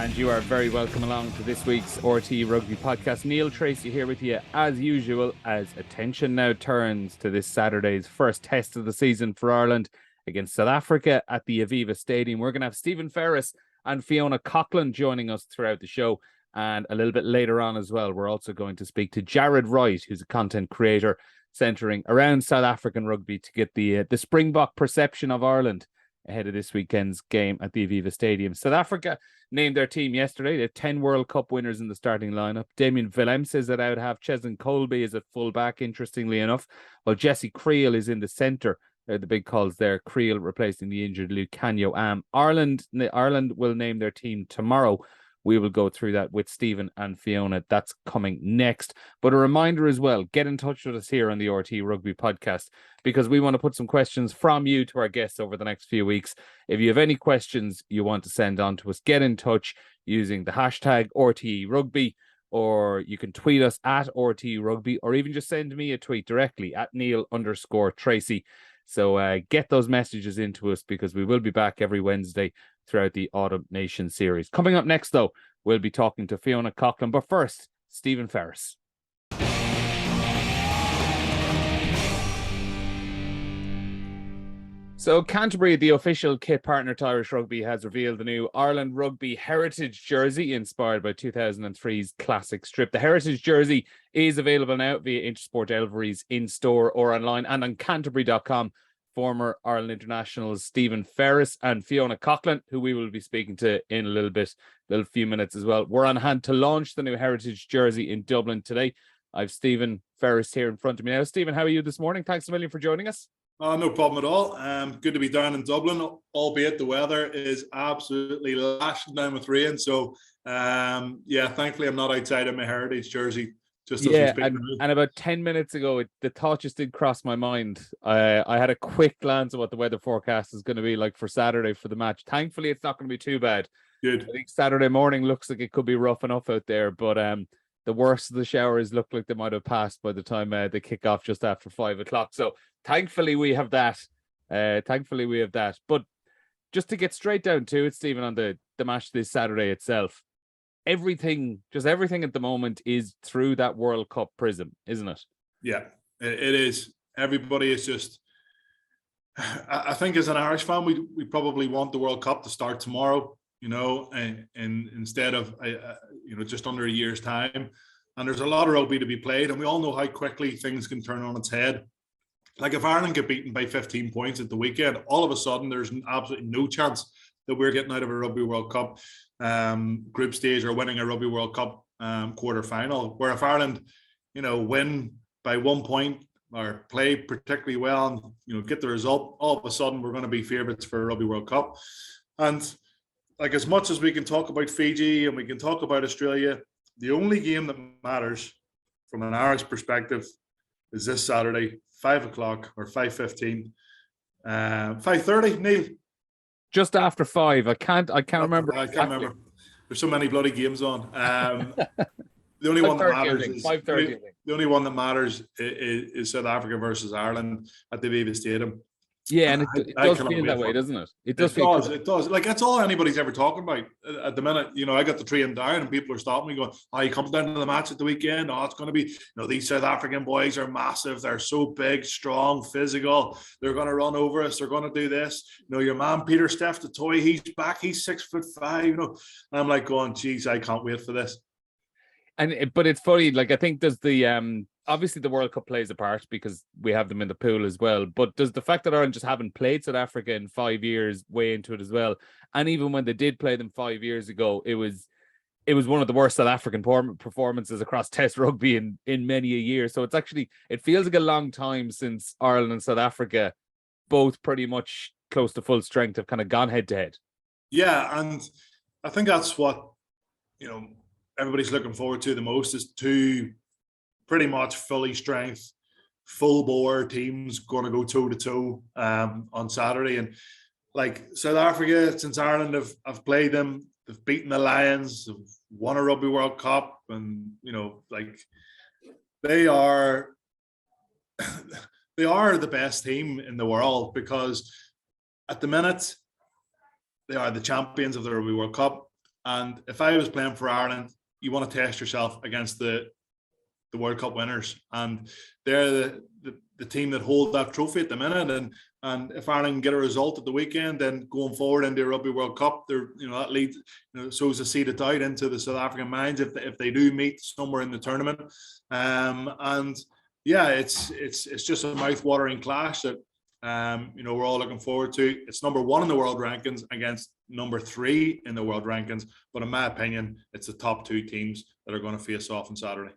And you are very welcome along to this week's RT Rugby podcast. Neil Treacy here with you as usual, as attention now turns to this Saturday's first test of the season for Ireland against South Africa at the Aviva Stadium. We're going to have Stephen Ferris and Fiona Coghlan joining us throughout the show. And a little bit later on as well, we're also going to speak to Jared Wright, who's a content creator centering around South African rugby to get the Springbok perception of Ireland ahead of this weekend's game at the Aviva Stadium. South Africa named their team yesterday. They have 10 World Cup winners in the starting lineup. Damien Willemse is at out half. Cheslin Colby is at full back, interestingly enough, while Jesse Creel is in the centre. They're the big calls there. Creel replacing the injured Luke Canyo. Ireland will name their team tomorrow. We will go through that with Stephen and Fiona. That's coming next. But a reminder as well, get in touch with us here on the RT Rugby podcast, because we want to put some questions from you to our guests over the next few weeks. If you have any questions you want to send on to us, get in touch using the hashtag RT Rugby, or you can tweet us at RT Rugby, or even just send me a tweet directly at Neil_Treacy. So get those messages into us, because we will be back every Wednesday throughout the Autumn Nation series. Coming up next, though, we'll be talking to Fiona Coghlan. But first, Stephen Ferris. So Canterbury, the official kit partner to Irish Rugby, has revealed the new Ireland Rugby Heritage jersey inspired by 2003's classic strip. The Heritage jersey is available now via Intersport Elverys in-store or online, and on Canterbury.com. Former Ireland internationals Stephen Ferris and Fiona Coghlan, who we will be speaking to in a little few minutes as well, we're on hand to launch the new Heritage jersey in Dublin today. I've Stephen Ferris here in front of me now. Stephen, how are you this morning? Thanks a million for joining us. No problem at all. Good to be down in Dublin, albeit the weather is absolutely lashing down with rain. So, thankfully I'm not outside in my Heritage jersey. And about 10 minutes ago, the thought just did cross my mind. I had a quick glance at what the weather forecast is going to be like for Saturday for the match. Thankfully, it's not going to be too bad. Good. I think Saturday morning looks like it could be rough enough out there, but the worst of the showers look like they might have passed by the time they kick off just after 5 o'clock. So thankfully we have that. But just to get straight down to it, Stephen, on the match this Saturday itself, everything at the moment is through that World Cup prism, isn't it? Yeah, it is. Everybody is just, I think as an Irish fan, we probably want the World Cup to start tomorrow, and instead of, just under a year's time. And there's a lot of rugby to be played, and we all know how quickly things can turn on its head. Like if Ireland get beaten by 15 points at the weekend, all of a sudden there's absolutely no chance that we're getting out of a Rugby World Cup group stage or winning a Rugby World Cup quarter final. Where if Ireland, win by 1 point or play particularly well and get the result, all of a sudden we're going to be favourites for a Rugby World Cup. And like as much as we can talk about Fiji and we can talk about Australia, the only game that matters from an Irish perspective is this Saturday, 5 o'clock or 5:15, 5:30. Neil. Just after 5. I can't remember. I can't remember. There's so many bloody games on. The only one that matters is 5:30. The only one that matters is South Africa versus Ireland at the Aviva Stadium. Yeah, and it does feel that way, doesn't it? It does. Like that's all anybody's ever talking about at the minute. I got the train down, and people are stopping me, going, "Oh, he comes down to the match at the weekend. Oh, it's going to be. These South African boys are massive. They're so big, strong, physical. They're going to run over us. They're going to do this. Your man Peter Steph the toy. He's back. He's 6'5". And I'm like going, "Geez, I can't wait for this." But it's funny. Like I think there's the obviously the World Cup plays a part because we have them in the pool as well. But does the fact that Ireland just haven't played South Africa in 5 years weigh into it as well? And even when they did play them 5 years ago, it was one of the worst South African performances across Test rugby in many a year. So it feels like a long time since Ireland and South Africa, both pretty much close to full strength, have kind of gone head to head. Yeah, and I think that's what everybody's looking forward to the most, is two pretty much fully strength, full bore teams going to go toe to toe on Saturday. And like South Africa, since Ireland have played them, they've beaten the Lions, they've won a Rugby World Cup, and they are the best team in the world, because at the minute they are the champions of the Rugby World Cup, And if I was playing for Ireland, you want to test yourself against the World Cup winners, and they're the team that hold that trophy at the minute. And if Ireland can get a result at the weekend, then going forward into the Rugby World Cup, that leads, sows a seed of doubt into the South African minds if they do meet somewhere in the tournament. And yeah, it's just a mouth-watering clash that we're all looking forward to. It's number 1 in the world rankings against number 3 in the world rankings, but in my opinion, it's the top 2 teams that are going to face off on Saturday.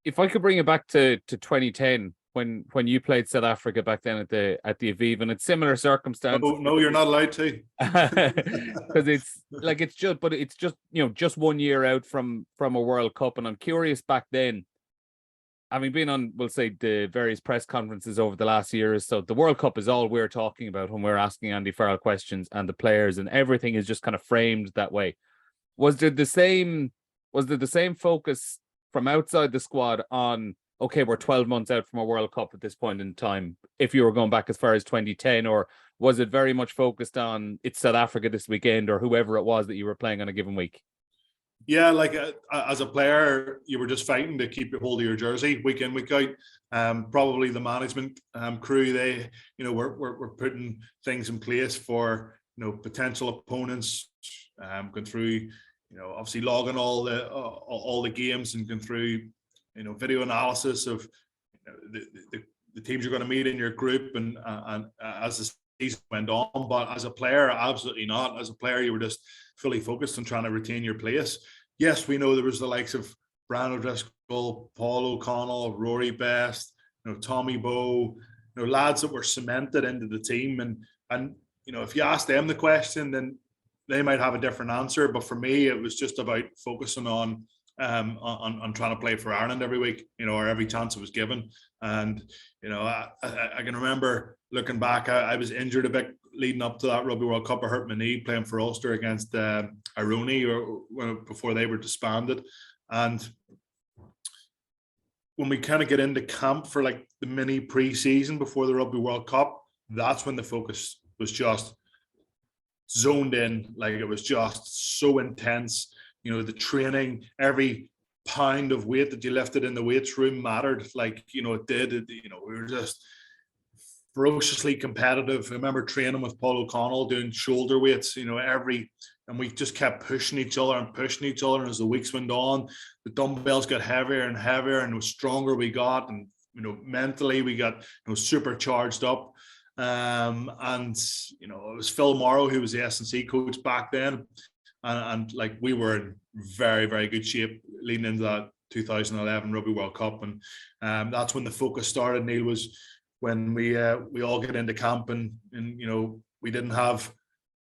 If I could bring it back to 2010, when you played South Africa back then at the Aviva, and it's similar circumstances. No, you're not allowed to. Because it's just 1 year out from a World Cup, and I'm curious back then, having been on, we'll say, the various press conferences over the last year or so, the World Cup is all we're talking about when we're asking Andy Farrell questions, and the players and everything is just kind of framed that way. Was there the same focus from outside the squad on, okay, we're 12 months out from a World Cup at this point in time, if you were going back as far as 2010, or was it very much focused on it's South Africa this weekend, or whoever it was that you were playing on a given week? Yeah, like as a player, you were just fighting to keep hold of your jersey week in, week out. Probably the management crew, they, were putting things in place for, potential opponents, going through, obviously logging all the games and going through, video analysis of the teams you're going to meet in your group, and as the season went on. But as a player, absolutely not. As a player, you were just fully focused on trying to retain your place. Yes, we know there was the likes of Brian O'Driscoll, Paul O'Connell, Rory Best, Tommy Bowe, lads that were cemented into the team. And if you ask them the question, then they might have a different answer. But for me, it was just about focusing on trying to play for Ireland every week, or every chance it was given. And, I can remember looking back, I was injured a bit leading up to that Rugby World Cup. I hurt my knee playing for Ulster against Ironi before they were disbanded. And when we kind of get into camp for like the mini pre-season before the Rugby World Cup, that's when the focus was just zoned in. Like, it was just so intense. The training, every pound of weight that you lifted in the weights room mattered. Like, it did. We were just ferociously competitive. I remember training with Paul O'Connell doing shoulder weights, and we just kept pushing each other. And as the weeks went on, the dumbbells got heavier and heavier, and the stronger we got, and mentally we got supercharged up. And it was Phil Morrow who was the S&C coach back then. And like, we were in very, very good shape leading into that 2011 Rugby World Cup. And that's when the focus started, Neil, was when we all get into camp, and we didn't have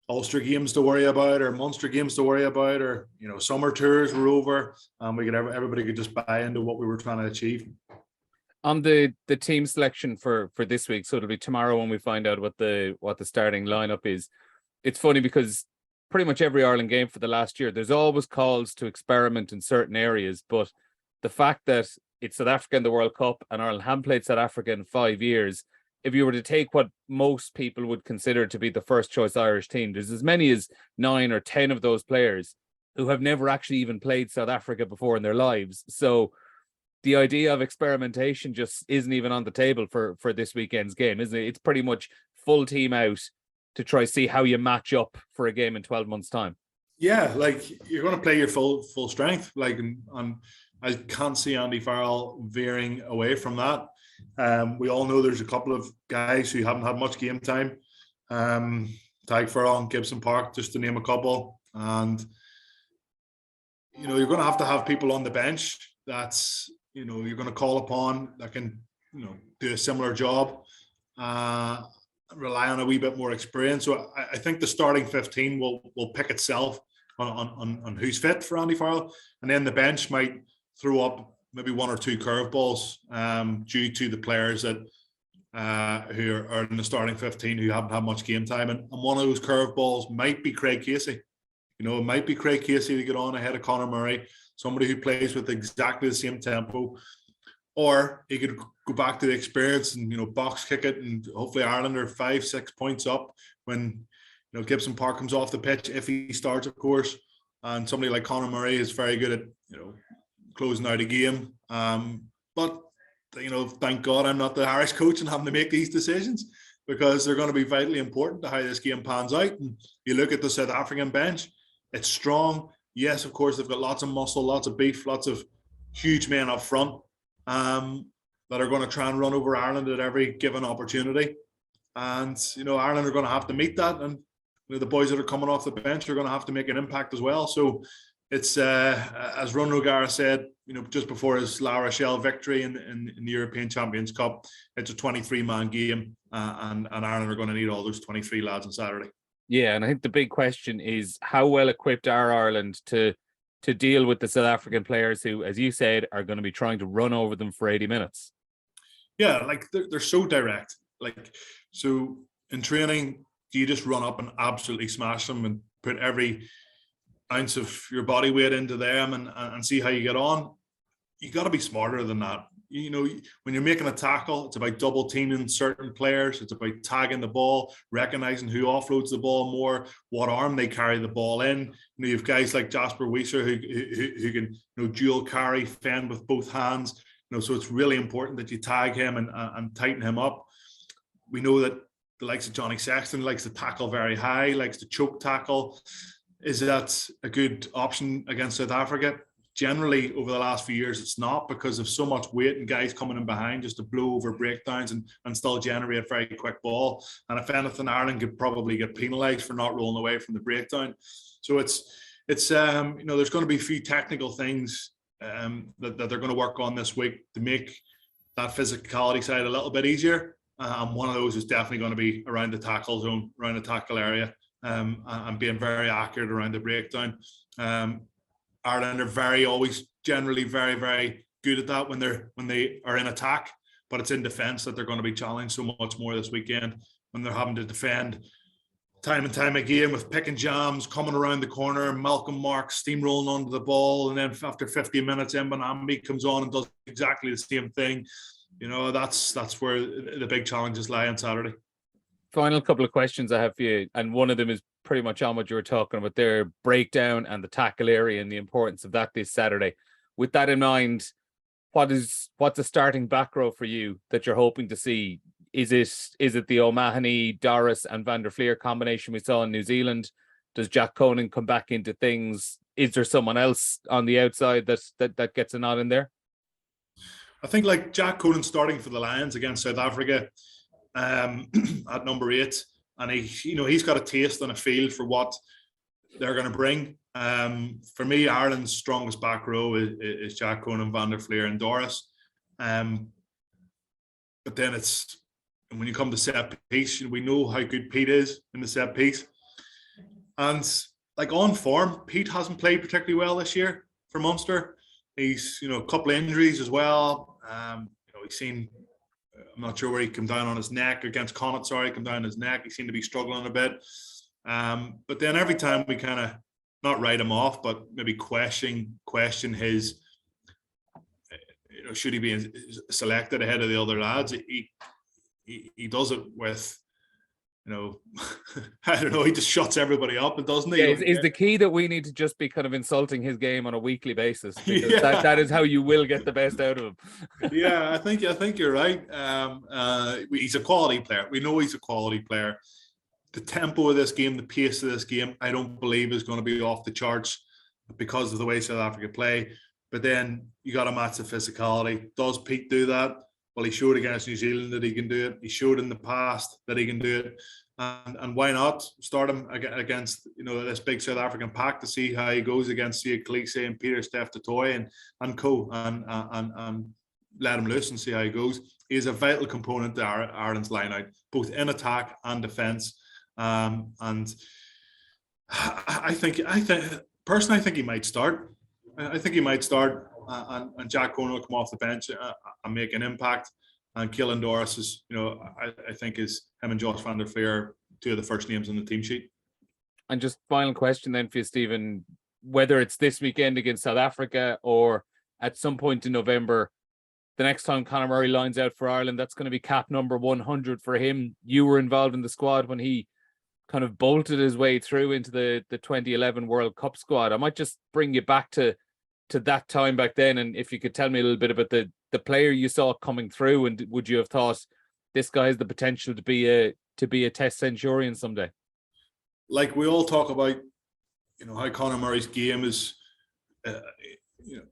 Ulster games to worry about, or Munster games to worry about, or summer tours were over, and everybody could just buy into what we were trying to achieve. On the team selection for this week, so it'll be tomorrow when we find out what the starting lineup is. It's funny because pretty much every Ireland game for the last year, there's always calls to experiment in certain areas, but the fact that it's South Africa in the World Cup and Ireland haven't played South Africa in 5 years, if you were to take what most people would consider to be the first choice Irish team, there's as many as 9 or 10 of those players who have never actually even played South Africa before in their lives. So the idea of experimentation just isn't even on the table for this weekend's game, isn't it? It's pretty much full team out to try see how you match up for a game in 12 months' time. Yeah, like, you're going to play your full strength. Like, and I can't see Andy Farrell veering away from that. We all know there's a couple of guys who haven't had much game time. Tadhg Furlong and Gibson Park, just to name a couple. And, you're going to have people on the bench that's, you're going to call upon that can, do a similar job. Rely on a wee bit more experience. So I think the starting 15 will pick itself on who's fit for Andy Farrell, and then the bench might throw up maybe 1 or 2 curveballs due to the players that who are in the starting 15 who haven't had much game time, and one of those curveballs might be Craig Casey. It might be Craig Casey to get on ahead of Conor Murray, somebody who plays with exactly the same tempo. Or he could go back to the experience and, box kick it, and hopefully Ireland are 5-6 points up when, Gibson Park comes off the pitch, if he starts, of course. and somebody like Conor Murray is very good at, closing out a game. But thank God I'm not the Irish coach and having to make these decisions, because they're going to be vitally important to how this game pans out. And you look at the South African bench, it's strong. Yes, of course, they've got lots of muscle, lots of beef, lots of huge men up front that are going to try and run over Ireland at every given opportunity. And, Ireland are going to have to meet that. And the boys that are coming off the bench are going to have to make an impact as well. So it's, as Ron O'Gara said, just before his La Rochelle victory in the European Champions Cup, it's a 23-man game, and Ireland are going to need all those 23 lads on Saturday. Yeah, and I think the big question is, how well equipped are Ireland to deal with the South African players who, as you said, are going to be trying to run over them for 80 minutes? Yeah, like they're so direct. Like, so in training, do you just run up and absolutely smash them and put every ounce of your body weight into them and see how you get on? You got to be smarter than that. When you're making a tackle, it's about double teaming certain players. It's about tagging the ball, recognizing who offloads the ball more, what arm they carry the ball in. You have guys like Jasper Wieser who can dual carry, fend with both hands. So it's really important that you tag him and tighten him up. We know that the likes of Johnny Sexton likes to tackle very high, likes to choke tackle. Is that a good option against South Africa? Generally, over the last few years, it's not, because of so much weight and guys coming in behind just to blow over breakdowns and still generate a very quick ball. And if anything, Ireland could probably get penalised for not rolling away from the breakdown. So it's there's going to be a few technical things that they're going to work on this week to make that physicality side a little bit easier. One of those is definitely going to be around the tackle zone, around the tackle area, and being very accurate around the breakdown. Ireland are always generally very, very good at that when they are in attack, but it's in defence that they're going to be challenged so much more this weekend, when they're having to defend time and time again with pick and jams, coming around the corner, Malcolm Marks steamrolling onto the ball, and then after 50 minutes, Mbonambi comes on and does exactly the same thing. That's where the big challenges lie on Saturday. Final couple of questions I have for you, and one of them is pretty much on what you were talking about, their breakdown and the tackle area and the importance of that this Saturday. With that in mind, what's a starting back row for you that you're hoping to see? Is it the O'Mahony, Doris and Van der Fleer combination we saw in New Zealand? Does Jack Conan come back into things? Is there someone else on the outside that gets a nod in there? I think like Jack Conan starting for the Lions against South Africa at number 8, and he's got a taste and a feel for what they're going to bring. For me, Ireland's strongest back row is Jack Conan, Van der Fleer and Doris. But then when you come to set piece, we know how good Pete is in the set piece. And like on form, Pete hasn't played particularly well this year for Munster. He's, a couple of injuries as well. He's seen, I'm not sure where he came down on his neck against Connacht. Come down his neck. He seemed to be struggling a bit. But then every time we kind of not write him off, but maybe question his, should he be selected ahead of the other lads? He does it with, I don't know. He just shuts everybody up, doesn't he? Yeah, is the key that we need to just be kind of insulting his game on a weekly basis, because that is how you will get the best out of him. Yeah, I think you're right. He's a quality player. We know he's a quality player. The tempo of this game, the pace of this game, I don't believe is going to be off the charts because of the way South Africa play. But then you got to match the physicality. Does Pete do that? Well, he showed against New Zealand that he can do it. He showed in the past that he can do it. And why not start him against this big South African pack to see how he goes against Sia Khaleesi and Peter Steph Totoy and co and let him loose and see how he goes. He is a vital component to Ireland's line out, both in attack and defence. And I think personally, I think he might start. I think he might start, and Jack Conan will come off the bench and make an impact. And Keelan Doris is, I think is him and Josh Van der Fleer, two of the first names on the team sheet. And just final question then for you, Stephen, whether it's this weekend against South Africa or at some point in November, the next time Conor Murray lines out for Ireland, that's going to be cap number 100 for him. You were involved in the squad when he kind of bolted his way through into the 2011 World Cup squad. I might just bring you back to that time back then, and if you could tell me a little bit about the player you saw coming through, and would you have thought this guy has the potential to be a Test centurion someday? Like we all talk about, how Conor Murray's game is,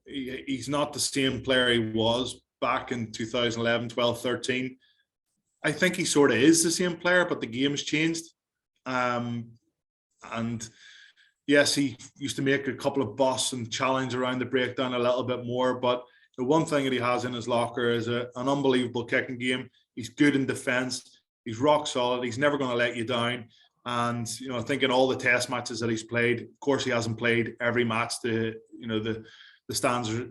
he's not the same player he was back in 2011, 12, 13. I think he sort of is the same player, but the game has changed. And yes, he used to make a couple of busts and challenge around the breakdown a little bit more. But the one thing that he has in his locker is an unbelievable kicking game. He's good in defence. He's rock solid. He's never going to let you down. And, I think in all the Test matches that he's played, of course, he hasn't played every match to, the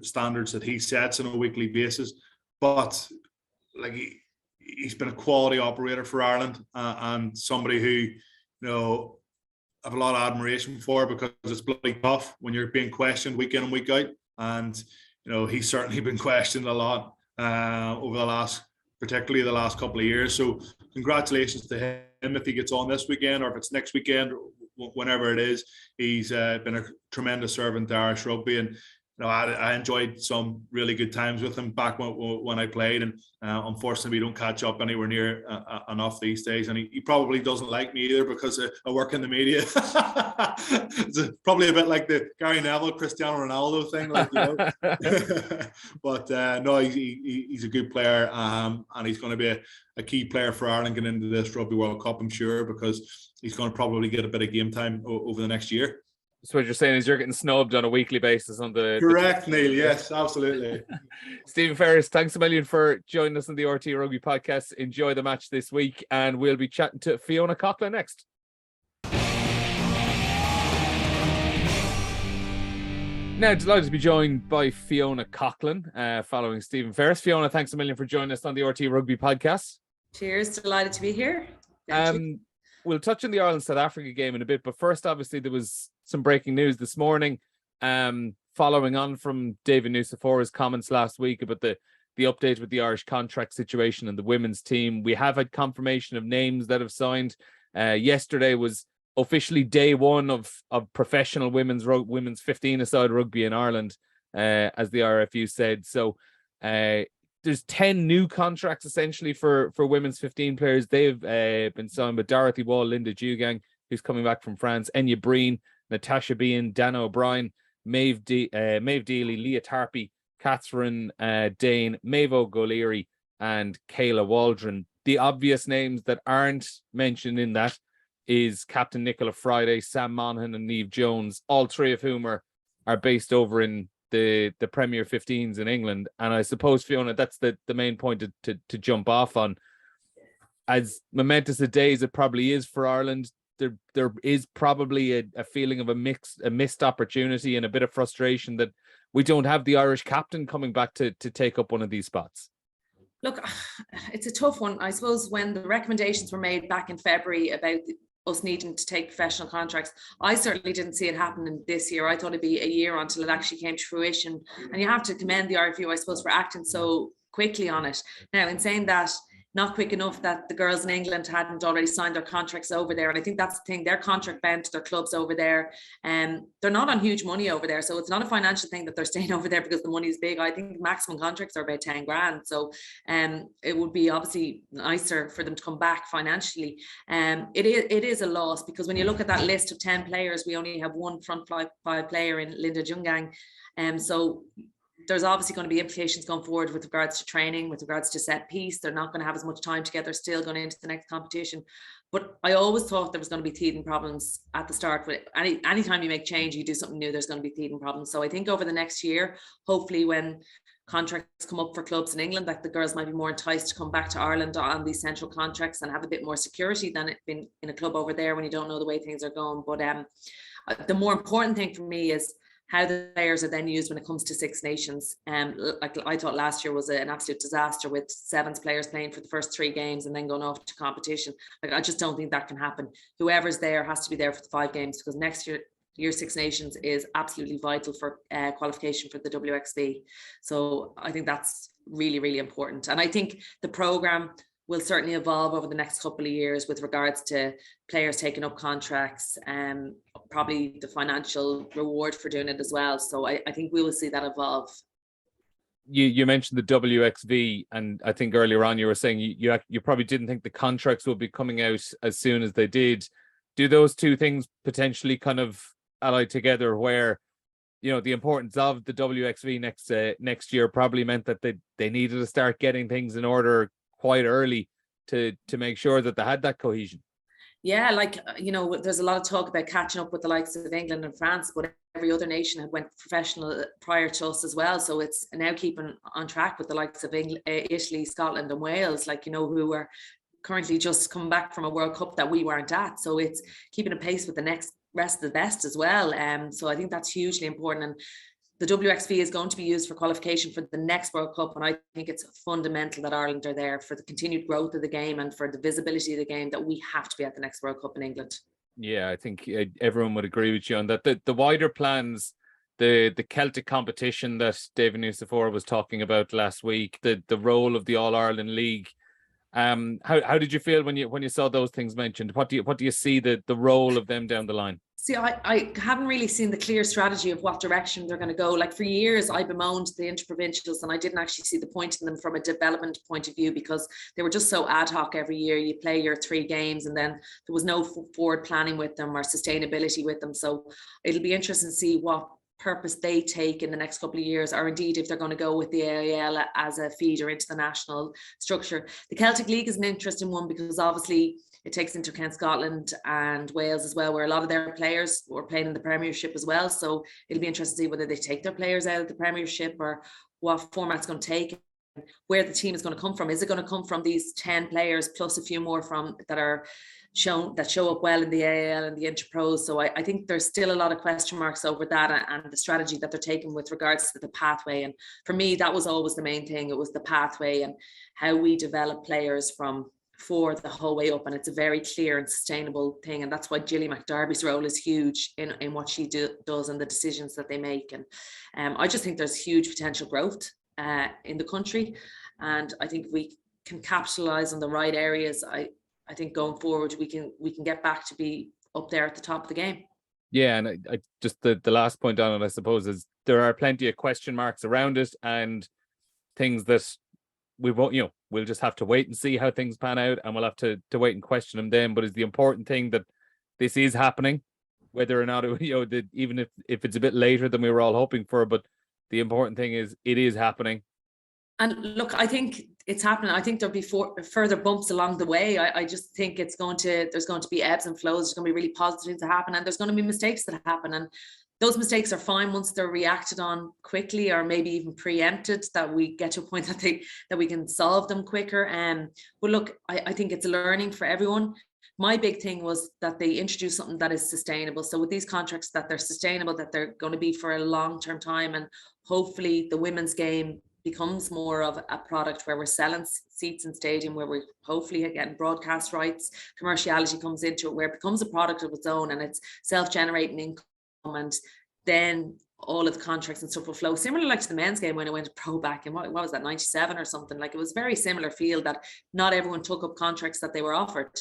standards that he sets on a weekly basis. But like he's been a quality operator for Ireland, and somebody who, I have a lot of admiration for, because it's bloody tough when you're being questioned week in and week out. And, he's certainly been questioned a lot over particularly the last couple of years. So congratulations to him if he gets on this weekend, or if it's next weekend, whenever it is. He's been a tremendous servant to Irish rugby, and I enjoyed some really good times with him back when I played, and unfortunately we don't catch up anywhere near enough these days, and he probably doesn't like me either because I work in the media. It's probably a bit like the Gary Neville, Cristiano Ronaldo thing, but no, he's a good player, and he's going to be a key player for Ireland getting into this Rugby World Cup, I'm sure, because he's going to probably get a bit of game time over the next year. So what you're saying is you're getting snubbed on a weekly basis on the... Correct, Neil. Yes, absolutely. Stephen Ferris, thanks a million for joining us on the RT Rugby podcast. Enjoy the match this week, and we'll be chatting to Fiona Coghlan next. Now, delighted to be joined by Fiona Coghlan following Stephen Ferris. Fiona, thanks a million for joining us on the RT Rugby podcast. Cheers, delighted to be here. We'll touch on the Ireland-South Africa game in a bit, but first, obviously, there was some breaking news this morning, following on from David Nucifor's comments last week about the update with the Irish contract situation and the women's team. We have had confirmation of names that have signed. Yesterday was officially day one of professional women's 15-a-side rugby in Ireland, as the IRFU said. So there's 10 new contracts essentially for women's 15 players. They've been signed with Dorothy Wall, Linda Dugang, who's coming back from France, Enya Breen, Natasha Bean, Dana O'Brien, Maeve Deely, Leah Tarpey, Catherine Dane, Maeve O'Goleary, and Kayla Waldron. The obvious names that aren't mentioned in that is Captain Nichola Fryday, Sam Monaghan, and Neve Jones, all three of whom are based over in the Premier 15s in England. And I suppose, Fiona, that's the main point to jump off on. As momentous a day as it probably is for Ireland, there is probably a feeling of a missed opportunity and a bit of frustration that we don't have the Irish captain coming back to take up one of these spots. Look, it's a tough one. I suppose when the recommendations were made back in February about us needing to take professional contracts, I certainly didn't see it happening this year. I thought it'd be a year until it actually came to fruition. And you have to commend the IRFU, I suppose, for acting so quickly on it. Now, in saying that, not quick enough that the girls in England hadn't already signed their contracts over there. And I think that's the thing, they're contract bound to their clubs over there. They're not on huge money over there. So it's not a financial thing that they're staying over there because the money is big. I think maximum contracts are about 10 grand. So it would be obviously nicer for them to come back financially. It is a loss because when you look at that list of 10 players, we only have one front five player in Linda Dugang. So there's obviously going to be implications going forward with regards to training, with regards to set piece. They're not going to have as much time together still going into the next competition. But I always thought there was going to be teething problems at the start. With anytime you make change, you do something new, there's going to be teething problems. So I think over the next year, hopefully when contracts come up for clubs in England, that the girls might be more enticed to come back to Ireland on these central contracts and have a bit more security than it been in a club over there when you don't know the way things are going. But the more important thing for me is how the players are then used when it comes to Six Nations. Like I thought last year was an absolute disaster with sevens players playing for the first 3 games and then going off to competition. Like I just don't think that can happen. Whoever's there has to be there for the 5 games because next year Six Nations is absolutely vital for qualification for the WXB. So I think that's really, really important. And I think the programme will certainly evolve over the next couple of years with regards to players taking up contracts and probably the financial reward for doing it as well. So I think we will see that evolve. You mentioned the WXV, and I think earlier on you were saying you probably didn't think the contracts would be coming out as soon as they did. Do those two things potentially kind of ally together, where the importance of the WXV next year probably meant that they needed to start getting things in order quite early to make sure that they had that cohesion? Yeah, there's a lot of talk about catching up with the likes of England and France, but every other nation had went professional prior to us as well. So it's now keeping on track with the likes of Italy, Scotland and Wales, who are currently just coming back from a World Cup that we weren't at. So it's keeping a pace with the next rest of the best as well. So I think that's hugely important. And the WXV is going to be used for qualification for the next World Cup. And I think it's fundamental that Ireland are there for the continued growth of the game and for the visibility of the game, that we have to be at the next World Cup in England. Yeah, I think everyone would agree with you on that. The wider plans, the Celtic competition that David Nucifora was talking about last week, the role of the All-Ireland League. How did you feel when you saw those things mentioned? What do you see the role of them down the line? See, I haven't really seen the clear strategy of what direction they're going to go. For years, I bemoaned the interprovincials, and I didn't actually see the point in them from a development point of view, because they were just so ad hoc every year. You play your 3 games and then there was no forward planning with them or sustainability with them. So it'll be interesting to see what purpose they take in the next couple of years, or indeed if they're going to go with the AIL as a feeder into the national structure. The Celtic League is an interesting one, because obviously it takes into account Scotland and Wales as well, where a lot of their players were playing in the Premiership as well. So it'll be interesting to see whether they take their players out of the Premiership or what format's going to take, where the team is going to come from. Is it going to come from these 10 players plus a few more that show up well in the AIL and the Interpros? So I think there's still a lot of question marks over that and the strategy that they're taking with regards to the pathway. And for me, that was always the main thing. It was the pathway and how we develop players for the whole way up, and it's a very clear and sustainable thing, and that's why Gilly McDerby's role is huge in what she does and the decisions that they make. And I just think there's huge potential growth in the country, and I think we can capitalize on the right areas. I think going forward we can get back to be up there at the top of the game. Yeah, and I just the last point on it, I suppose, is there are plenty of question marks around it and things that we won't, we'll just have to wait and see how things pan out, and we'll have to wait and question them then. But it's the important thing that this is happening, whether or not even if it's a bit later than we were all hoping for. But the important thing is it is happening. And look, I think it's happening. I think there'll be further bumps along the way. I just think there's going to be ebbs and flows. There's going to be really positive things that happen, and there's going to be mistakes that happen. And those mistakes are fine once they're reacted on quickly, or maybe even preempted, that we get to a point that we can solve them quicker. But look, I think it's a learning for everyone. My big thing was that they introduced something that is sustainable. So with these contracts, that they're sustainable, that they're going to be for a long-term time, and hopefully the women's game becomes more of a product where we're selling seats in stadium, where we're hopefully getting broadcast rights, commerciality comes into it, where it becomes a product of its own and it's self-generating income. And then all of the contracts and stuff will flow similar to the men's game when it went pro back in what was that, 97 or something. It was very similar feel, that not everyone took up contracts that they were offered.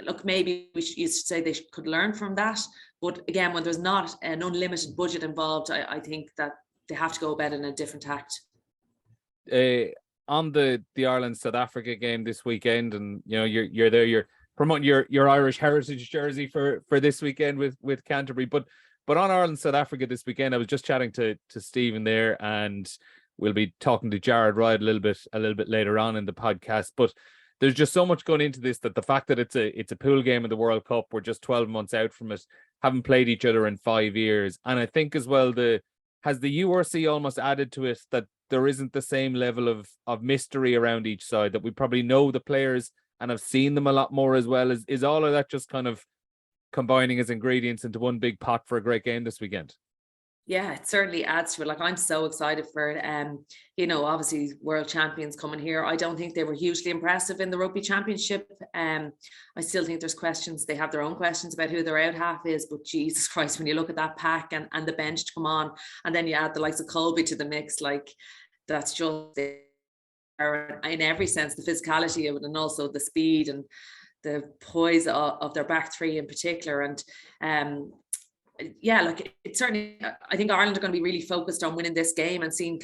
Look, maybe you should say they could learn from that, but again, when there's not an unlimited budget involved, I think that they have to go about it in a different tact. On the Ireland South Africa game this weekend, and you're there, you're promoting your Irish heritage jersey for this weekend with Canterbury, but on Ireland South Africa this weekend, I was just chatting to Stephen there, and we'll be talking to Jared Wright a little bit later on in the podcast. But there's just so much going into this, that the fact that it's a pool game in the World Cup, we're just 12 months out from it, haven't played each other in 5 years, and I think as well has the URC almost added to it that there isn't the same level of mystery around each side, that we probably know the players and have seen them a lot more as well. Is all of that just kind of combining as ingredients into one big pot for a great game this weekend? Yeah, it certainly adds to it. I'm so excited for it. Obviously world champions coming here. I don't think they were hugely impressive in the rugby championship. I still think there's questions. They have their own questions about who their out half is, but Jesus Christ, when you look at that pack and the bench to come on, and then you add the likes of Colby to the mix, that's just in every sense, the physicality of it, and also the speed and the poise of their back three in particular. And yeah, like it's certainly, I think Ireland are going to be really focused on winning this game and seeing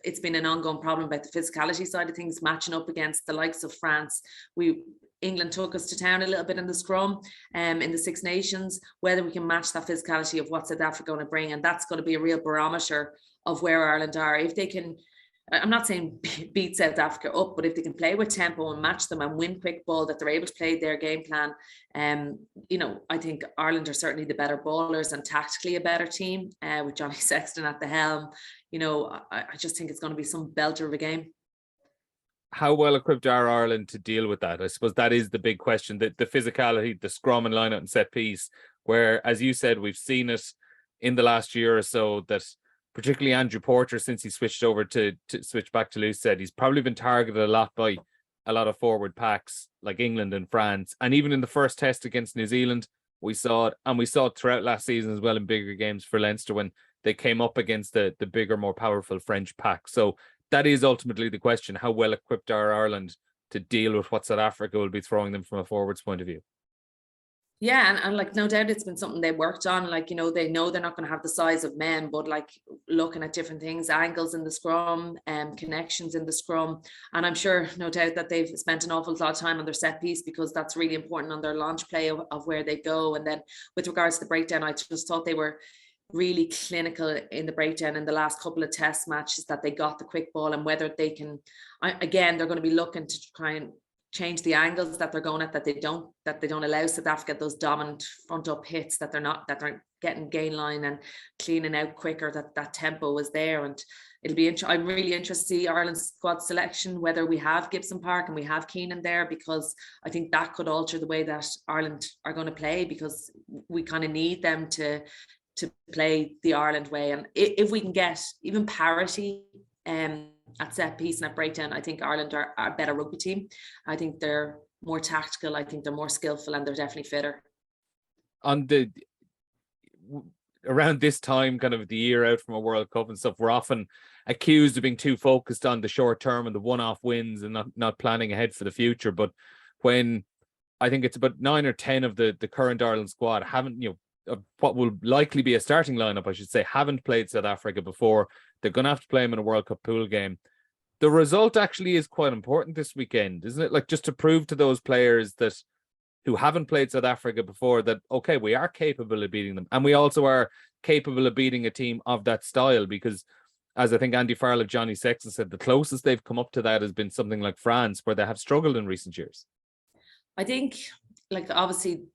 it's been an ongoing problem about the physicality side of things, matching up against the likes of France. England took us to town a little bit in the scrum in the Six Nations, whether we can match that physicality of what South Africa are going to bring. And that's going to be a real barometer of where Ireland are. If they can, I'm not saying beat South Africa up, but if they can play with tempo and match them and win quick ball, that they're able to play their game plan, I think Ireland are certainly the better ballers and tactically a better team with Johnny Sexton at the helm. I just think it's going to be some belter of a game. How well equipped are Ireland to deal with that? I suppose that is the big question, the physicality, the scrum and line out and set piece, where, as you said, we've seen it in the last year or so that particularly Andrew Porter, since he switched over to switch back to loose, said he's probably been targeted a lot by a lot of forward packs like England and France. And even in the first test against New Zealand, we saw it, and we saw it throughout last season as well in bigger games for Leinster when they came up against the bigger, more powerful French pack. So that is ultimately the question. How well equipped are Ireland to deal with what South Africa will be throwing them from a forwards point of view? Yeah, and like no doubt it's been something they worked on. Like, they know they're not going to have the size of men, but like looking at different things, angles in the scrum, connections in the scrum. And I'm sure, no doubt, that they've spent an awful lot of time on their set piece, because that's really important on their launch play of where they go. And then with regards to the breakdown, I just thought they were really clinical in the breakdown in the last couple of test matches, that they got the quick ball, and whether they can, again, they're going to be looking to try and change the angles that they're going at, that they don't allow South Africa those dominant front up hits, that they're getting gain line and cleaning out quicker, that tempo is there. And it'll be I'm really interested to see Ireland's squad selection, whether we have Gibson Park and we have Keenan there, because I think that could alter the way that Ireland are going to play, because we kind of need them to play the Ireland way. And if we can get even parity at set piece and at breakdown, I think Ireland are a better rugby team. I think they're more tactical, I think they're more skillful, and they're definitely fitter. Around this time, kind of the year out from a World Cup and stuff, we're often accused of being too focused on the short term and the one-off wins and not planning ahead for the future. But when I think it's about 9 or 10 of the current Ireland squad haven't, what will likely be a starting lineup, I should say, haven't played South Africa before. They're going to have to play them in a World Cup pool game. The result actually is quite important this weekend, isn't it? Like, just to prove to those players who haven't played South Africa before that, okay, we are capable of beating them. And we also are capable of beating a team of that style, because, as I think Andy Farrell of Johnny Sexton said, the closest they've come up to that has been something like France, where they have struggled in recent years. I think, like, obviously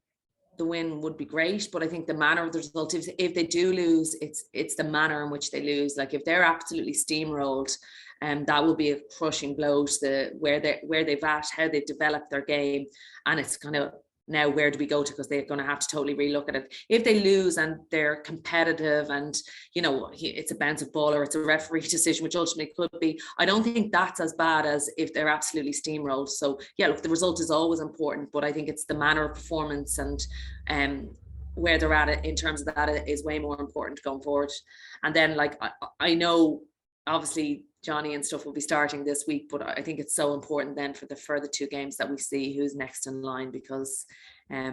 the win would be great, but I think the manner of the result, if they do lose, it's the manner in which they lose. Like, if they're absolutely steamrolled, that will be a crushing blow to where they've at, how they've developed their game. And it's kind of, now where do we go to, because they're going to have to totally relook at it. If they lose and they're competitive and it's a bounce of ball or it's a referee decision, which ultimately could be, I don't think that's as bad as if they're absolutely steamrolled. So yeah, look, the result is always important, but I think it's the manner of performance and where they're at it in terms of that is way more important going forward. And then, like, I know obviously Johnny and stuff will be starting this week, but I think it's so important then for the further two games that we see who's next in line, because I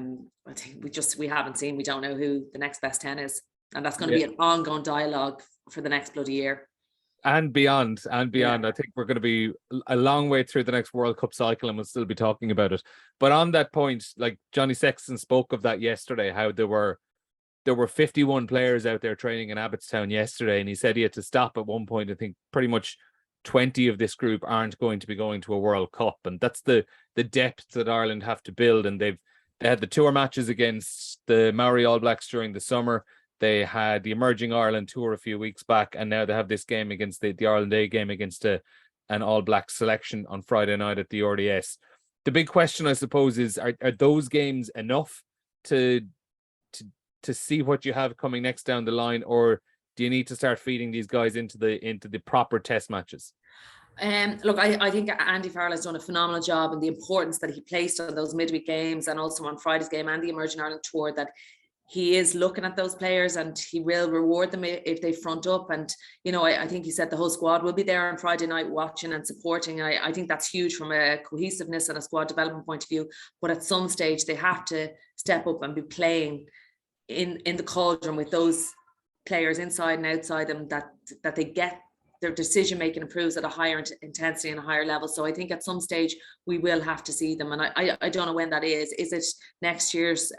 think we don't know who the next best 10 is, and that's going to be an ongoing dialogue for the next bloody year and beyond. I think we're going to be a long way through the next World Cup cycle and we'll still be talking about it. But on that point, like, Johnny Sexton spoke of that yesterday, how there were 51 players out there training in Abbottstown yesterday, and he said he had to stop at one point. I think pretty much 20 of this group aren't going to be going to a World Cup, and that's the depth that Ireland have to build. And they had the tour matches against the Maori All Blacks during the summer. They had the Emerging Ireland tour a few weeks back, and now they have this game against the Ireland A game against an All Black selection on Friday night at the RDS. The big question, I suppose, is are those games enough to see what you have coming next down the line, or do you need to start feeding these guys into the proper test matches? Look, I think Andy Farrell has done a phenomenal job, and the importance that he placed on those midweek games and also on Friday's game and the Emerging Ireland tour, that he is looking at those players and he will reward them if they front up. And, you know, I think he said the whole squad will be there on Friday night watching and supporting. I think that's huge from a cohesiveness and a squad development point of view. But at some stage, they have to step up and be playing in the cauldron with those players inside and outside them, that they get their decision making improves at a higher intensity and a higher level. So I think at some stage we will have to see them, and I don't know when that is. Is it next year's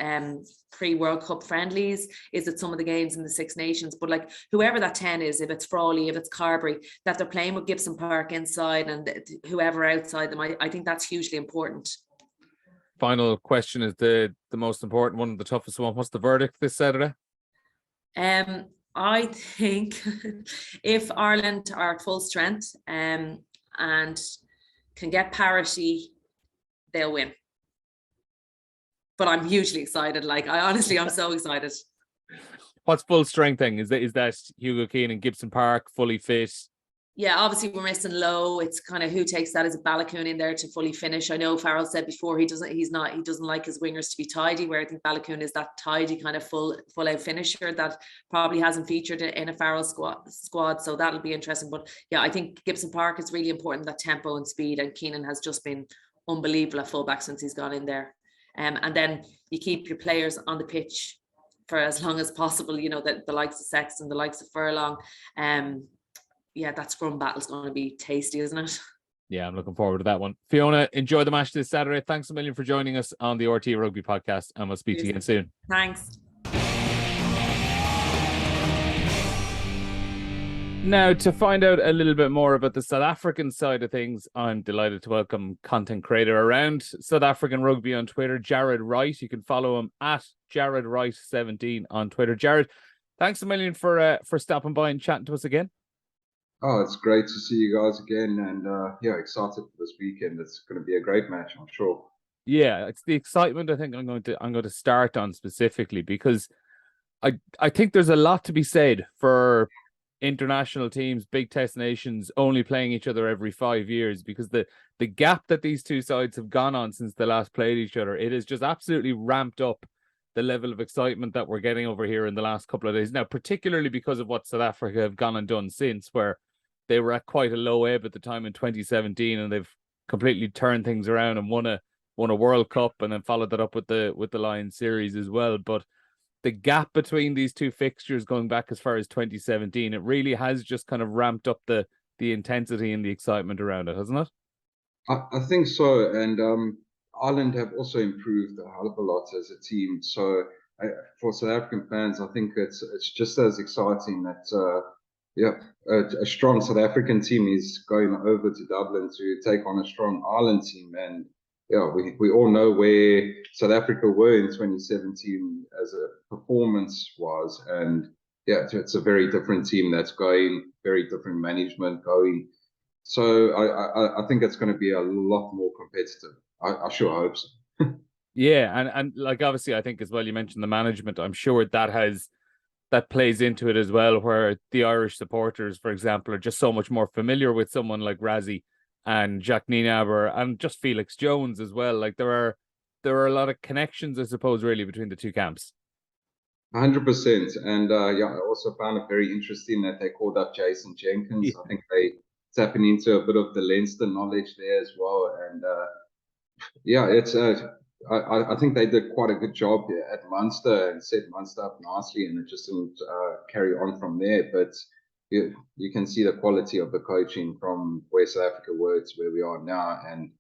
pre-World Cup friendlies? Is it some of the games in the Six Nations? But like whoever that 10 is, if it's Frawley, if it's Carberry, that they're playing with Gibson Park inside and whoever outside them, I think that's hugely important. Final question is the most important one, the toughest one. What's the verdict this Saturday? I think if Ireland are at full strength and can get parity, they'll win. But I'm hugely excited. Like I'm so excited. What's full strength thing? Is that Hugo Keane and Gibson Park fully fit? Yeah, obviously we're missing Lowe. It's kind of who takes that as a Balakoon in there to fully finish. I know Farrell said before he doesn't like his wingers to be tidy, where I think Balakoon is that tidy kind of full out finisher that probably hasn't featured in a Farrell squad. So that'll be interesting. But yeah, I think Gibson Park is really important, that tempo and speed, and Keenan has just been unbelievable at fullback since he's gone in there. And then you keep your players on the pitch for as long as possible, you know, the likes of Sexton, the likes of Furlong. Yeah, that scrum battle's going to be tasty, isn't it? Yeah, I'm looking forward to that one. Fiona, enjoy the match this Saturday. Thanks a million for joining us on the RT Rugby podcast, and we'll speak to you again soon. Thanks. Now, to find out a little bit more about the South African side of things, I'm delighted to welcome content creator around South African rugby on Twitter, Jared Wright. You can follow him at Jared Wright 17 on Twitter. Jared, thanks a million for stopping by and chatting to us again. Oh, it's great to see you guys again, and excited for this weekend. It's going to be a great match, I'm sure. Yeah, it's the excitement I think I'm going to start on specifically, because I think there's a lot to be said for international teams, big test nations only playing each other every 5 years, because the gap that these two sides have gone on since they last played each other, it has just absolutely ramped up the level of excitement that we're getting over here in the last couple of days. Now, particularly because of what South Africa have gone and done since, where they were at quite a low ebb at the time in 2017, and they've completely turned things around and won a World Cup, and then followed that up with the Lions series as well. But the gap between these two fixtures going back as far as 2017, it really has just kind of ramped up the intensity and the excitement around it, hasn't it? I think so, and Ireland have also improved a hell of a lot as a team. So for South African fans, I think it's just as exciting that a strong South African team is going over to Dublin to take on a strong Ireland team. And we all know where South Africa were in 2017 as a performance was, and it's a very different team that's going, very different management going. So I think it's going to be a lot more competitive. I sure hope so. Yeah, and like obviously I think as well, you mentioned the management. I'm sure that plays into it as well, where the Irish supporters, for example, are just so much more familiar with someone like Razzie and Jacques Nienaber and just Felix Jones as well. Like there are a lot of connections, I suppose, really between the two camps. 100%. And I also found it very interesting that they called up Jason Jenkins. Yeah. I think they tapping into a bit of the Leinster knowledge there as well. And it's I think they did quite a good job here at Munster and set Munster up nicely, and it just didn't carry on from there. But you can see the quality of the coaching from where South Africa were to where we are now. And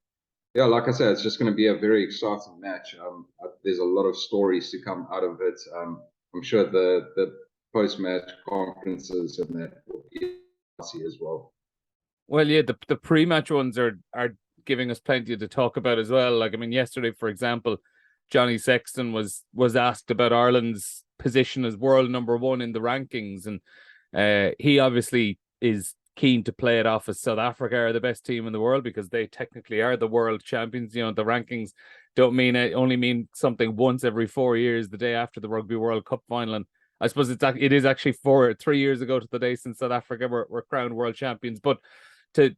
like I said, it's just going to be a very exciting match. There's a lot of stories to come out of it. I'm sure the post-match conferences and that will be as well. Well, yeah, the pre-match ones are giving us plenty to talk about as well. Like, I mean, yesterday, for example, Johnny Sexton was asked about Ireland's position as world number one in the rankings, and he obviously is keen to play it off as South Africa are the best team in the world, because they technically are the world champions. You know, the rankings only mean something once every 4 years, the day after the Rugby World Cup final. And I suppose it is actually 3 years ago to the day since South Africa were crowned world champions. But to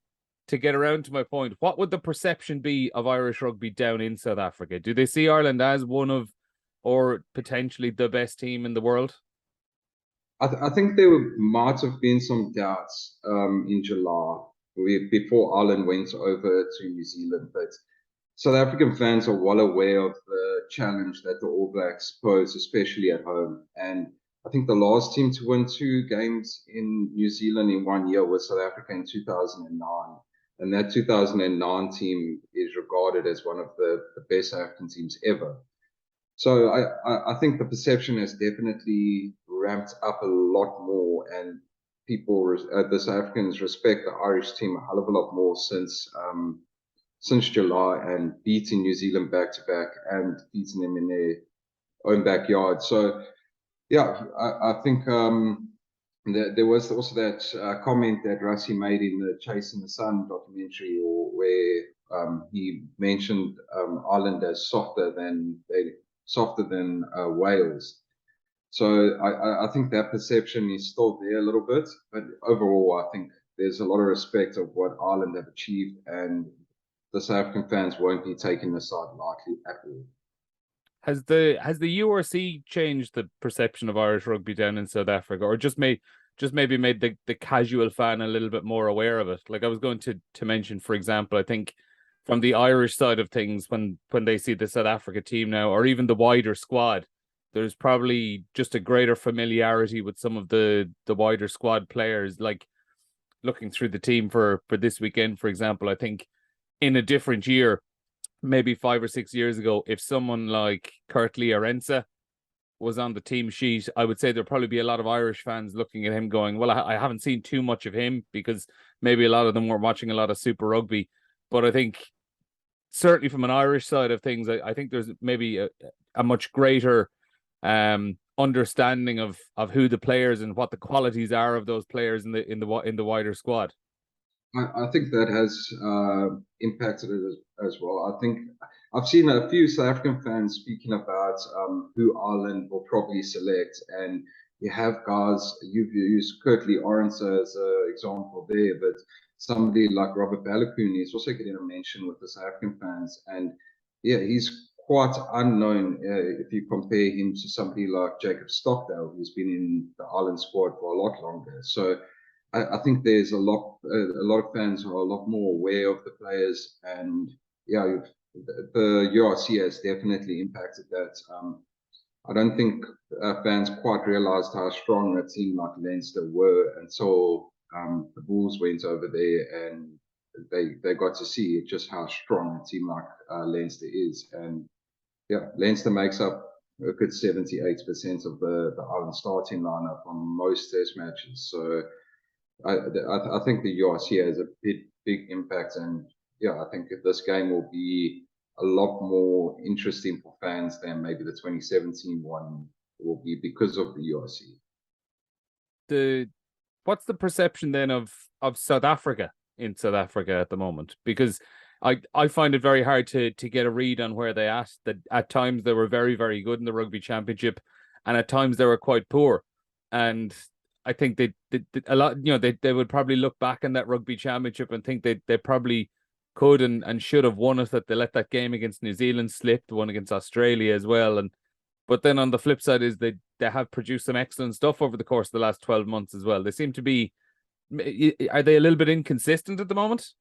get around to my point, what would the perception be of Irish rugby down in South Africa? Do they see Ireland as one of or potentially the best team in the world? I think there might have been some doubts in July before Ireland went over to New Zealand, but South African fans are well aware of the challenge that the All Blacks pose, especially at home. And I think the last team to win 2 games in New Zealand in 1 year was South Africa in 2009. And that 2009 team is regarded as one of the best South African teams ever. So I think the perception has definitely ramped up a lot more, and people, the South Africans, respect the Irish team a hell of a lot more since July, and beating New Zealand back to back and beating them in their own backyard. So yeah, I think there was also that comment that Rassie made in the Chasing the Sun documentary, or where he mentioned Ireland as softer than Wales. So I think that perception is still there a little bit, but overall, I think there's a lot of respect of what Ireland have achieved, and the South African fans won't be taking the side lightly at all. Has the URC changed the perception of Irish rugby down in South Africa, or just maybe made the casual fan a little bit more aware of it? Like I was going to mention, for example, I think from the Irish side of things, when they see the South Africa team now, or even the wider squad, there's probably just a greater familiarity with some of the wider squad players. Like looking through the team for this weekend, for example, I think in a different year, maybe 5 or 6 years ago, if someone like Kurtley Arensa was on the team sheet, I would say there'd probably be a lot of Irish fans looking at him going, well, I haven't seen too much of him, because maybe a lot of them were watching a lot of Super Rugby. But I think certainly from an Irish side of things, I think there's maybe a much greater understanding of who the players and what the qualities are of those players in the wider squad. I think that has impacted it as well. I think I've seen a few South African fans speaking about who Ireland will probably select, and you have guys, you've used Kurtley Arensa as an example there, but somebody like Robert Balakoon is also getting a mention with the South African fans, and yeah, he's quite unknown if you compare him to somebody like Jacob Stockdale, who's been in the Ireland squad for a lot longer. So I think there's a lot of fans who are a lot more aware of the players, and yeah, the URC has definitely impacted that. I don't think fans quite realised how strong a team like Leinster were until the Bulls went over there, and they got to see just how strong a team like Leinster is. And yeah, Leinster makes up a good 78% of the Ireland starting lineup on most Test matches. So I think the URC has a big impact, and yeah, I think this game will be a lot more interesting for fans than maybe the 2017 one will be, because of the URC. What's the perception then of South Africa in South Africa at the moment? Because I find it very hard to get a read on where they at. That at times they were very, very good in the Rugby Championship, and at times they were quite poor. And I think they a lot, they would probably look back on that Rugby Championship and think they probably could and should have won it, that they let that game against New Zealand slip, the one against Australia as well. But then on the flip side is they have produced some excellent stuff over the course of the last 12 months as well. They seem to be, are they a little bit inconsistent at the moment?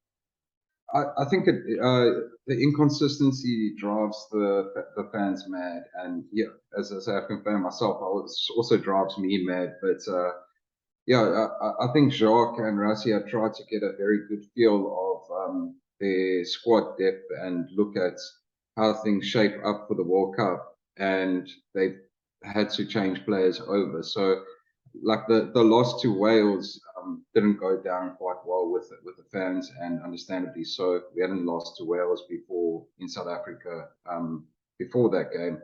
I think the inconsistency drives the fans mad, and yeah, as a South African fan myself, it also drives me mad. But yeah, I think Jacques and Rassie have tried to get a very good feel of their squad depth and look at how things shape up for the World Cup, and they've had to change players over. So like the loss to Wales didn't go down quite well with the fans, and understandably so. We hadn't lost to Wales before in South Africa before that game.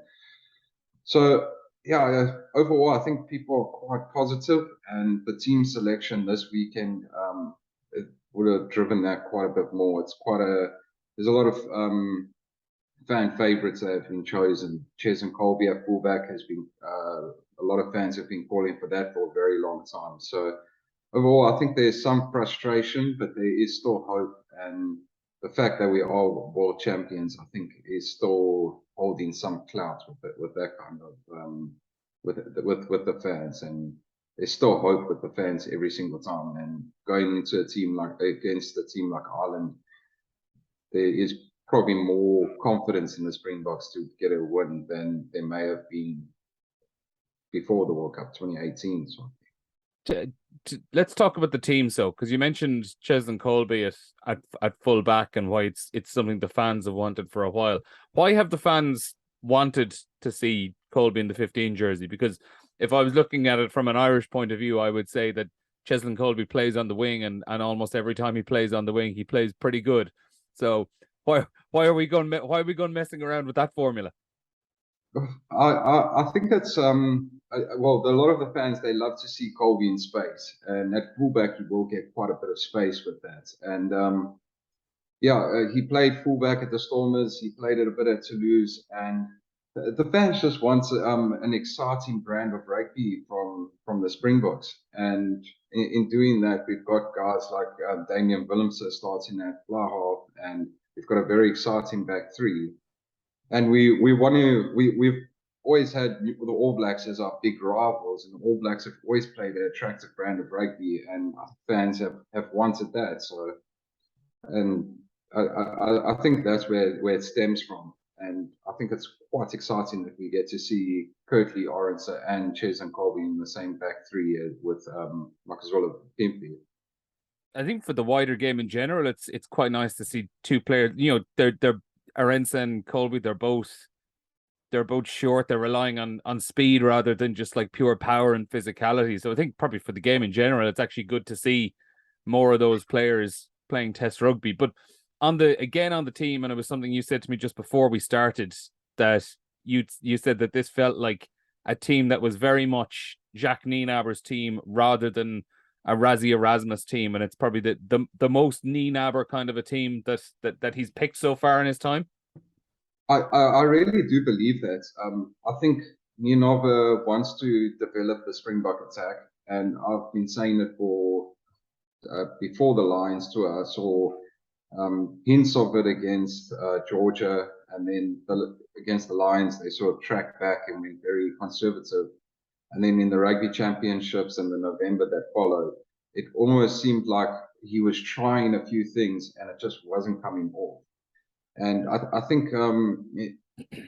So yeah, overall I think people are quite positive, and the team selection this weekend it would have driven that quite a bit more. There's a lot of fan favourites that have been chosen. Ches and Colby at fullback has been a lot of fans have been calling for that for a very long time. So overall, I think there's some frustration, but there is still hope. And the fact that we are world champions, I think, is still holding some clout with that kind of with the fans, and there's still hope with the fans every single time. And going into against a team like Ireland, there is probably more confidence in the Springboks to get a win than there may have been before the World Cup 2018. So. Let's talk about the team, because you mentioned Cheslin Colby at full back and why it's something the fans have wanted for a while. Why have the fans wanted to see Colby in the 15 jersey? Because if I was looking at it from an Irish point of view, I would say that Cheslin Colby plays on the wing, and almost every time he plays on the wing, he plays pretty good. So why are we going messing around with that formula? I think that's well, a lot of the fans, they love to see Colby in space, and at fullback you will get quite a bit of space with that. And he played fullback at the Stormers, he played it a bit at Toulouse, and the fans just want an exciting brand of rugby from the Springboks. And in doing that, we've got guys like Damian Willemse starting at fly half, and we've got a very exciting back three. And we've always had the All Blacks as our big rivals, and the All Blacks have always played an attractive brand of rugby, and fans have wanted that. So, and I think that's where it stems from, and I think it's quite exciting that we get to see Kirtley, Arendse, and Cheslin Colby in the same back three with Makazole Pimpy. I think for the wider game in general, it's quite nice to see two players. You know, they're Arendse and Colby. They're both short. They're relying on speed rather than just like pure power and physicality. So I think probably for the game in general, it's actually good to see more of those players playing Test rugby. But on the team, and it was something you said to me just before we started, that you said that this felt like a team that was very much Jacques Nienaber's team rather than a Rassie Erasmus team, and it's probably the most Nienaber kind of a team that he's picked so far in his time. I really do believe that. I think Nienaber wants to develop the Springbok attack, and I've been saying it for before the Lions tour. I saw hints of it against Georgia, and then against the Lions, they sort of tracked back and went very conservative. And then in the Rugby Championships in the November that followed, it almost seemed like he was trying a few things and it just wasn't coming off. And I think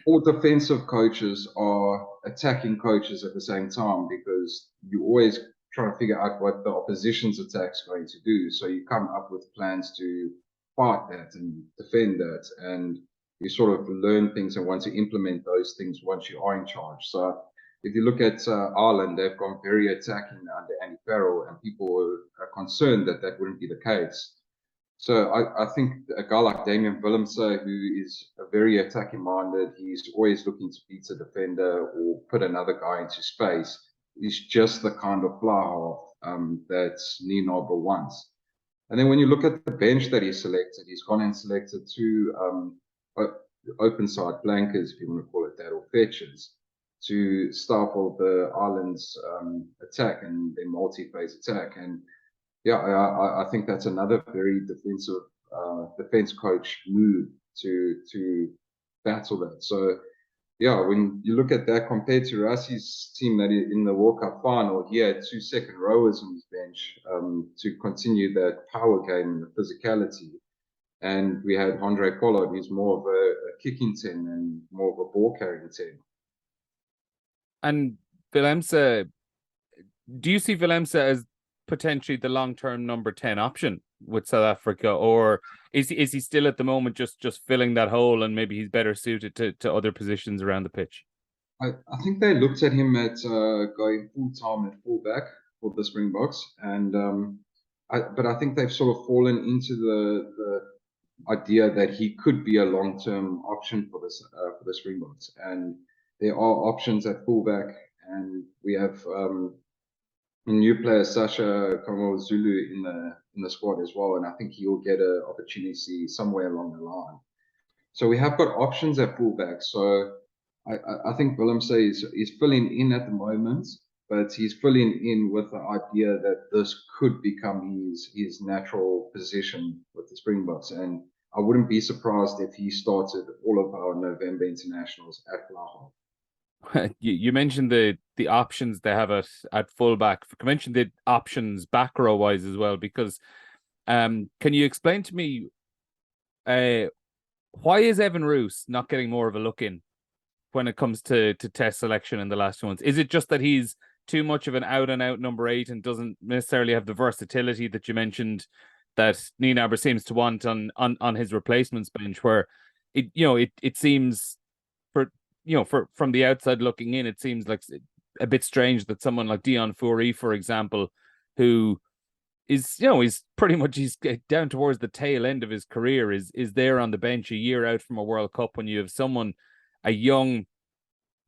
all defensive coaches are attacking coaches at the same time, because you always try to figure out what the opposition's attack is going to do. So you come up with plans to fight that and defend that, and you sort of learn things and want to implement those things once you are in charge. So if you look at Ireland, they've gone very attacking under Andy Farrell, and people are concerned that wouldn't be the case. So I think a guy like Damian Willemse, who is a very attacking minded, he's always looking to beat a defender or put another guy into space, is just the kind of fly half that Nienaber wants. And then when you look at the bench that he selected, he's gone and selected two open side flankers, if you want to call it that, or fetchers, to stifle the Ireland's attack and their multi-phase attack. And I think that's another very defensive defense coach move to battle that. So when you look at that compared to Rassie's team that in the World Cup final, he had two second rowers on his bench to continue that power game and the physicality. And we had Andre Pollard, who's more of a kicking 10 and more of a ball carrying 10. And Willemse, do you see Willemse as potentially the long-term number 10 option with South Africa, or is he still at the moment just filling that hole, and maybe he's better suited to other positions around the pitch? I think they looked at him at going full-time at fullback for the Springboks, and but I think they've sort of fallen into the idea that he could be a long-term option for the Springboks, and there are options at fullback, and we have a new player, Sasha Zulu, in the squad as well, and I think he will get an opportunity somewhere along the line. So we have got options at fullback. So I think Willemse is filling in at the moment, but he's filling in with the idea that this could become his natural position with the Springboks. And I wouldn't be surprised if he started all of our November internationals at Gloucester. You mentioned the options they have at fullback. You mentioned the options back row wise as well, because can you explain to me why is Evan Roos not getting more of a look in when it comes to test selection in the last 2 months? Is it just that he's too much of an out and out number 8 and doesn't necessarily have the versatility that you mentioned that Nienaber seems to want on his replacements bench, where it seems from the outside looking in, it seems like a bit strange that someone like Dion Fourie, for example, who is, he's pretty much, he's down towards the tail end of his career, is there on the bench a year out from a World Cup, when you have someone, a young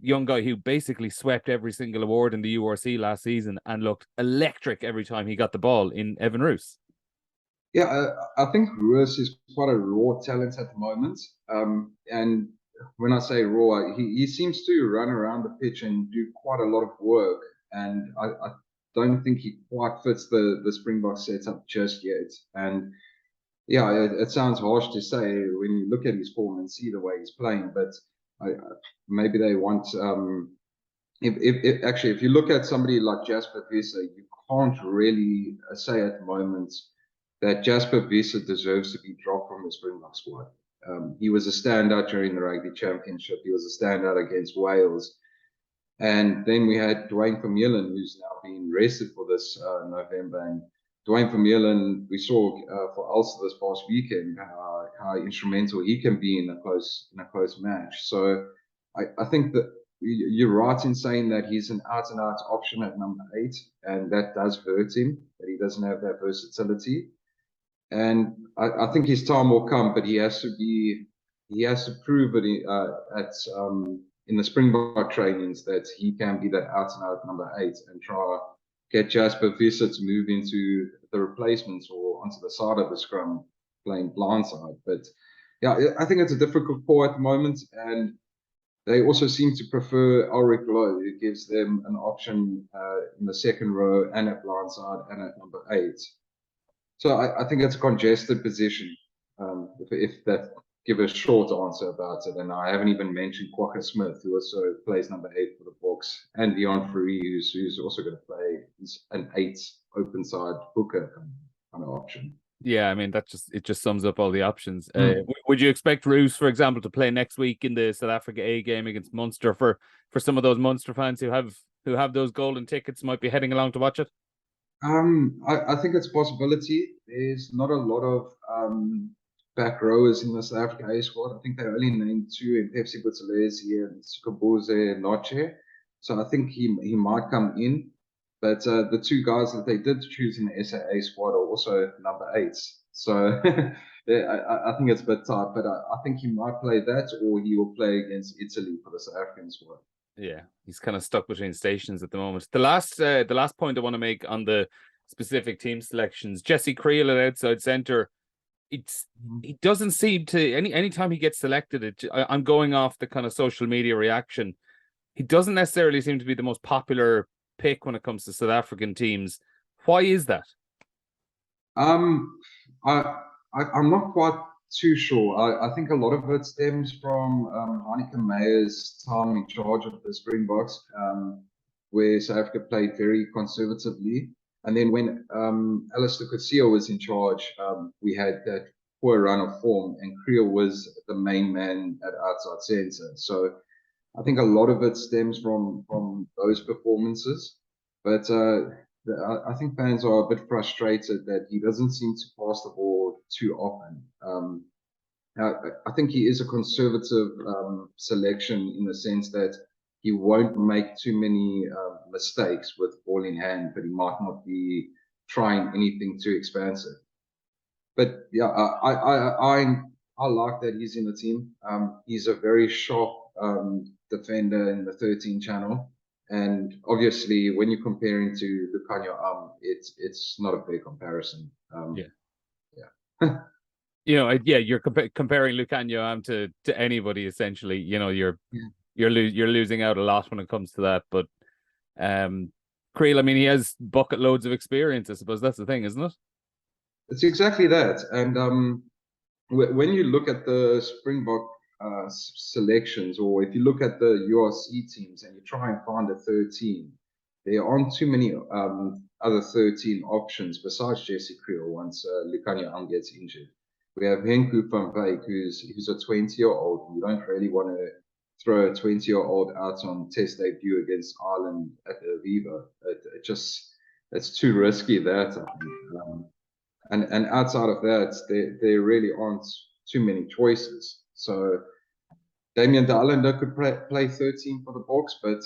guy who basically swept every single award in the URC last season and looked electric every time he got the ball, in Evan Roos. Yeah, I think Roos is quite a raw talent at the moment. And when I say raw, he seems to run around the pitch and do quite a lot of work. And I don't think he quite fits the Springbok setup just yet. And yeah, it sounds harsh to say when you look at his form and see the way he's playing, but maybe they want if you look at somebody like Jasper Wiese, you can't really say at the moment that Jasper Wiese deserves to be dropped from the Springbok squad. He was a standout during the Rugby Championship. He was a standout against Wales. And then we had Dwayne Vermeulen, who's now being rested for this November. And Dwayne Vermeulen, we saw for Ulster this past weekend how instrumental he can be in a close match. So I think that you're right in saying that he's an out-and-out option at number 8, and that does hurt him, that he doesn't have that versatility. And I think his time will come, but he has to prove it in the Springbok trainings that he can be that out-and-out number 8 and try get Jasper Wiese to move into the replacements or onto the side of the scrum playing blindside. But yeah, I think it's a difficult call at the moment, and they also seem to prefer Ulrich Lowe, who gives them an option in the second row and at blindside and at number 8. So I think it's a congested position, if that give a short answer about it. And I haven't even mentioned Kwagga Smith, who also plays number 8 for the Boks, and Dion Fourie, who's also going to play an 8 open side hooker kind of option. Yeah, I mean, it just sums up all the options. Would you expect Roos, for example, to play next week in the South Africa A game against Munster for some of those Munster fans who have those golden tickets, might be heading along to watch it? I think it's a possibility. There's not a lot of back rowers in the South Africa A squad. I think they only named 2 in FC Buthelezi and Sukabuze Noche. So I think he might come in. But the 2 guys that they did choose in the SAA squad are also number 8s. So I think it's a bit tight, but I think he might play that, or he will play against Italy for the South African squad. Yeah, he's kind of stuck between stations at the moment. The last point I want to make on the specific team selections, Jesse Creel at outside centre, he doesn't seem to, anytime he gets selected, I'm going off the kind of social media reaction, he doesn't necessarily seem to be the most popular pick when it comes to South African teams. Why is that? I'm not quite too sure. I think a lot of it stems from Heineke Meyer's time in charge of the Springboks, where South Africa played very conservatively. And then when Alistair Coetzee was in charge, we had that poor run of form, and Creel was the main man at outside centre. So I think a lot of it stems from those performances. But I think fans are a bit frustrated that he doesn't seem to pass the ball too often. I think he is a conservative selection in the sense that he won't make too many mistakes with ball in hand, but he might not be trying anything too expansive. But yeah, I like that he's in the team. He's a very sharp defender in the 13 channel. And obviously, when you're comparing to Lukhanyo, it's not a fair comparison. Yeah. You're comparing Lukhanyo to anybody essentially. You're losing out a lot when it comes to that. But Creel, I mean, he has bucket loads of experience. I suppose that's the thing, isn't it? It's exactly that. And when you look at the Springbok selections, or if you look at the URC teams and you try and find a 13, there aren't too many other 13 options besides Jesse Creel once Lukhanyo Ang gets injured. We have Henku van Wyk, who's a 20-year-old. You don't really want to throw a 20-year-old out on test debut against Ireland at the Aviva. It's too risky, that, I think. And outside of that, there really aren't too many choices. So Damian de Allende could play 13 for the Boks, but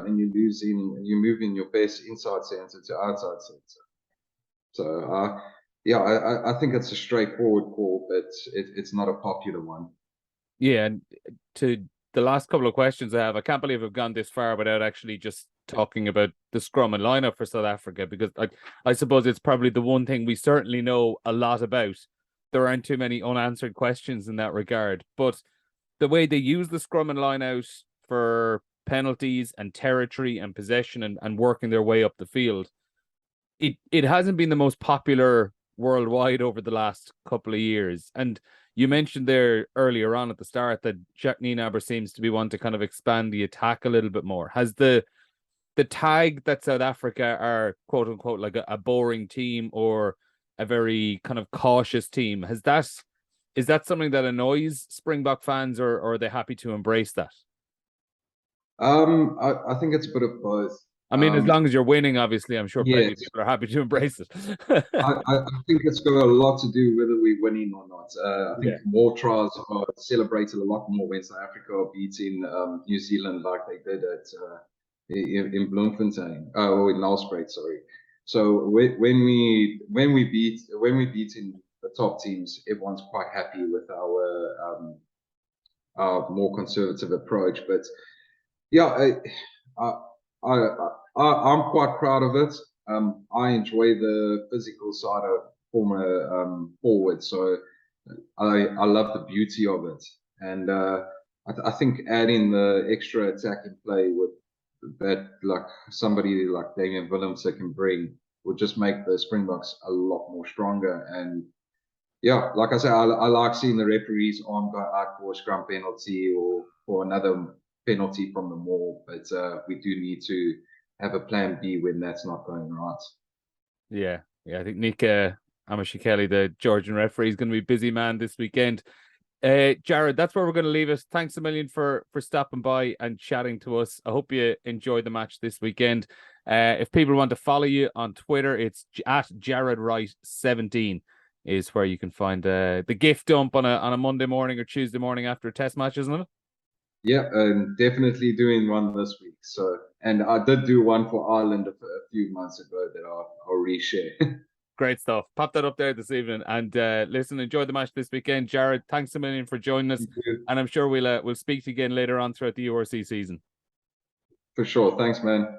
then you move in your best inside centre to outside centre. So I think it's a straightforward call, but it's not a popular one. Yeah, and to the last couple of questions I have, I can't believe I've gone this far without actually just talking about the scrum and lineup for South Africa, because I suppose it's probably the one thing we certainly know a lot about. There aren't too many unanswered questions in that regard, but the way they use the scrum and line out for penalties and territory and possession and working their way up the field, it hasn't been the most popular worldwide over the last couple of years. And you mentioned there earlier on at the start that Jacques Nienaber seems to be one to kind of expand the attack a little bit more. Has the tag that South Africa are quote unquote like a boring team or a very kind of cautious team, is that something that annoys Springbok fans, or are they happy to embrace that? I think it's a bit of both. I mean, as long as you're winning, obviously, I'm sure plenty of Yes. people are happy to embrace it. I think it's got a lot to do whether we're winning or not. I think more trials are celebrated a lot more when South Africa are beating New Zealand like they did at in Bloemfontein, or in Nelspruit, sorry. So when we beat in the top teams, everyone's quite happy with our more conservative approach. But yeah, I'm quite proud of it. I enjoy the physical side of former forward, so I love the beauty of it, and I think adding the extra attacking play with that, like somebody like Damian Willemse can bring, would just make the Springboks a lot more stronger. And yeah, like I say, I like seeing the referees arm go out for a scrum penalty or for another penalty from the maul, but we do need to have a plan B when that's not going right. Yeah, I think Nick Amashikeli, the Georgian referee, is going to be a busy man this weekend. Jared, that's where we're going to leave it. Thanks a million for stopping by and chatting to us. I hope you enjoyed the match this weekend. If people want to follow you on Twitter, it's at Jared Wright 17 is where you can find the gift dump on a Monday morning or Tuesday morning after a test match, isn't it? Yeah, and definitely doing one this week. So, and I did do one for Ireland a few months ago that I'll reshare. Great stuff. Pop that up there this evening. And listen, enjoy the match this weekend. Jared, thanks a million for joining us. And I'm sure we'll speak to you again later on throughout the URC season. For sure. Thanks, man.